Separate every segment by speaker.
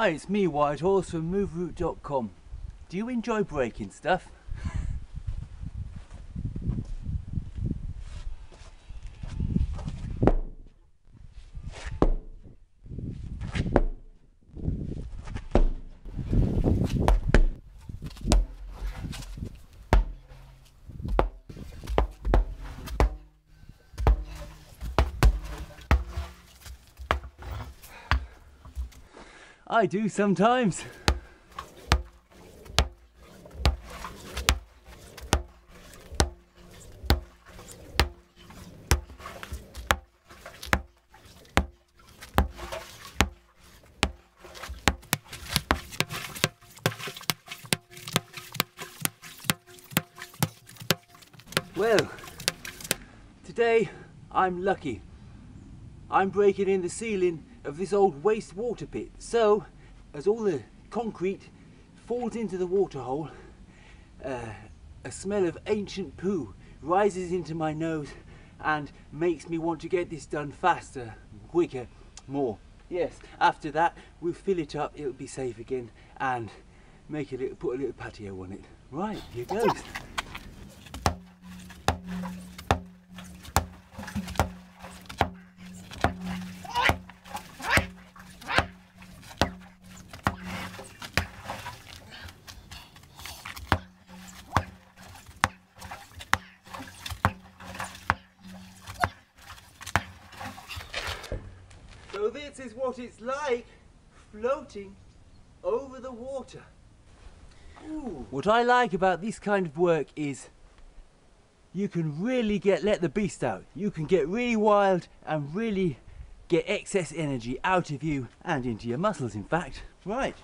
Speaker 1: Hi, it's me, White Horse from moveroot.com. Do you enjoy breaking stuff? I do sometimes. Well, today I'm lucky. I'm breaking in the ceiling of this old wastewater pit. So, as all the concrete falls into the water hole, a smell of ancient poo rises into my nose and makes me want to get this done faster, quicker, more. Yes, after that we'll fill it up, it'll be safe again, and make a little, put a little patio on it. Right, here goes. So this is what it's like floating over the water. Ooh. What I like about this kind of work is you can really let the beast out. You can get really wild and really get excess energy out of you and into your muscles, in fact. Right.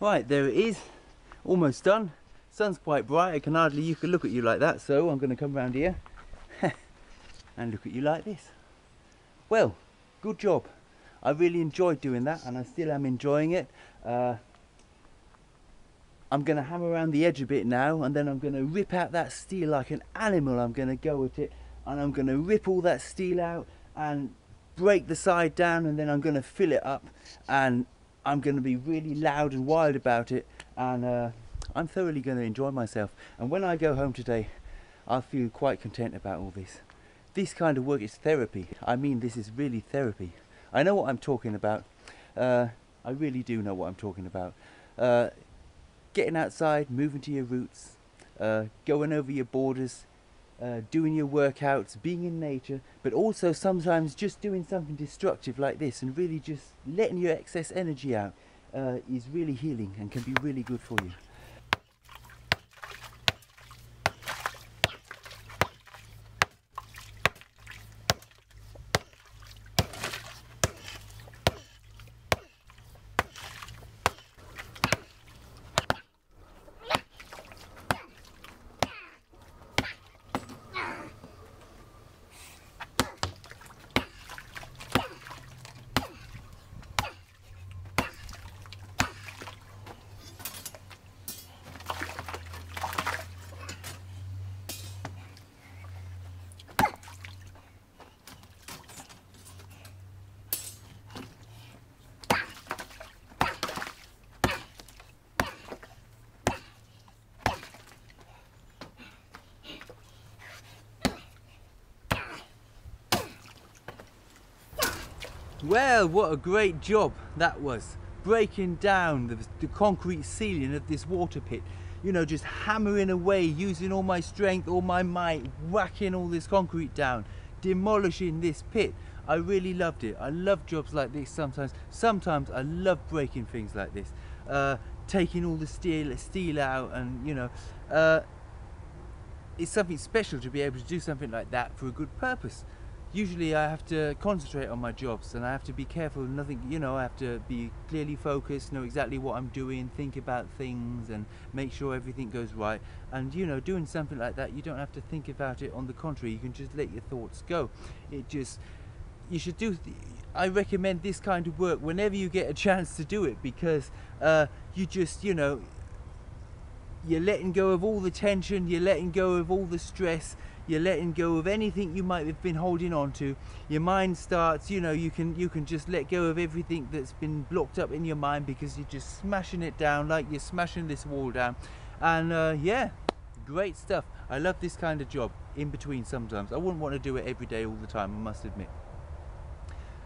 Speaker 1: Right, there it is, almost done. Sun's quite bright, you can look at you like that, so I'm going to come around here and look at you like this. Well, good job. I really enjoyed doing that, and I still am enjoying it. I'm going to hammer around the edge a bit now, and then I'm going to rip out that steel like an animal. I'm going to go at it, and I'm going to rip all that steel out and break the side down, and then I'm going to fill it up, and I'm going to be really loud and wild about it, and I'm thoroughly going to enjoy myself. And when I go home today, I'll feel quite content about all this. This kind of work is therapy. I mean, this is really therapy. I know what I'm talking about. I really do know what I'm talking about. Getting outside, moving to your roots, going over your borders, doing your workouts, being in nature, but also sometimes just doing something destructive like this and really just letting your excess energy out is really healing and can be really good for you. Well, what a great job that was, breaking down the concrete ceiling of this water pit. You know, just hammering away, using all my strength, all my might, whacking all this concrete down, demolishing this pit. I really loved it. I love jobs like this sometimes. Sometimes I love breaking things like this, taking all the steel out, and you know, it's something special to be able to do something like that for a good purpose. Usually I have to concentrate on my jobs, and I have to be careful, nothing, you know, I have to be clearly focused, know exactly what I'm doing, think about things and make sure everything goes right. And you know, doing something like that, you don't have to think about it. On the contrary, you can just let your thoughts go. You should do, I recommend this kind of work whenever you get a chance to do it, because you just, you know, you're letting go of all the tension, you're letting go of all the stress, you're letting go of anything you might have been holding on to. Your mind starts, you know, you can just let go of everything that's been blocked up in your mind, because you're just smashing it down like you're smashing this wall down. And yeah, great stuff. I love this kind of job in between sometimes. I wouldn't want to do it every day all the time, I must admit.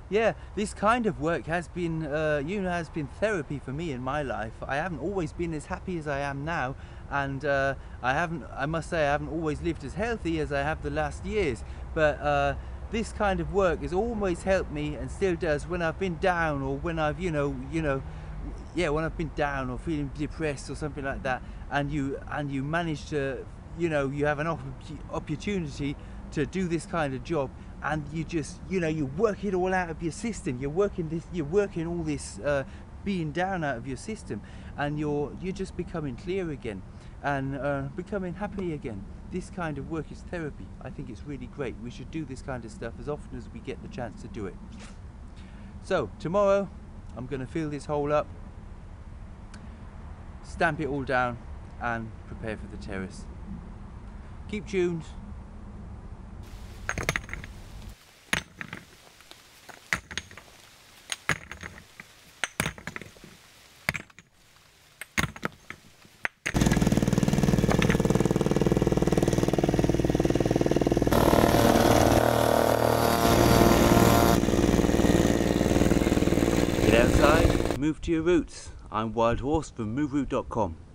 Speaker 1: Yeah, this kind of work has been, you know, has been therapy for me in my life. I haven't always been as happy as I am now, and I must say I haven't always lived as healthy as I have the last years. But this kind of work has always helped me, and still does, when I've been down, or when I've, yeah, when I've been down or feeling depressed or something like that, and you manage to, you know, you have an opportunity to do this kind of job, and you just, you know, you work it all out of your system. You're working all this being down out of your system, and you're just becoming clear again, and becoming happy again. This kind of work is therapy. I think it's really great. We should do this kind of stuff as often as we get the chance to do it. So tomorrow I'm going to fill this hole up, stamp it all down, and prepare for the terrace. Keep tuned. Get outside, move to your roots. I'm Wild Horse from moveroot.com.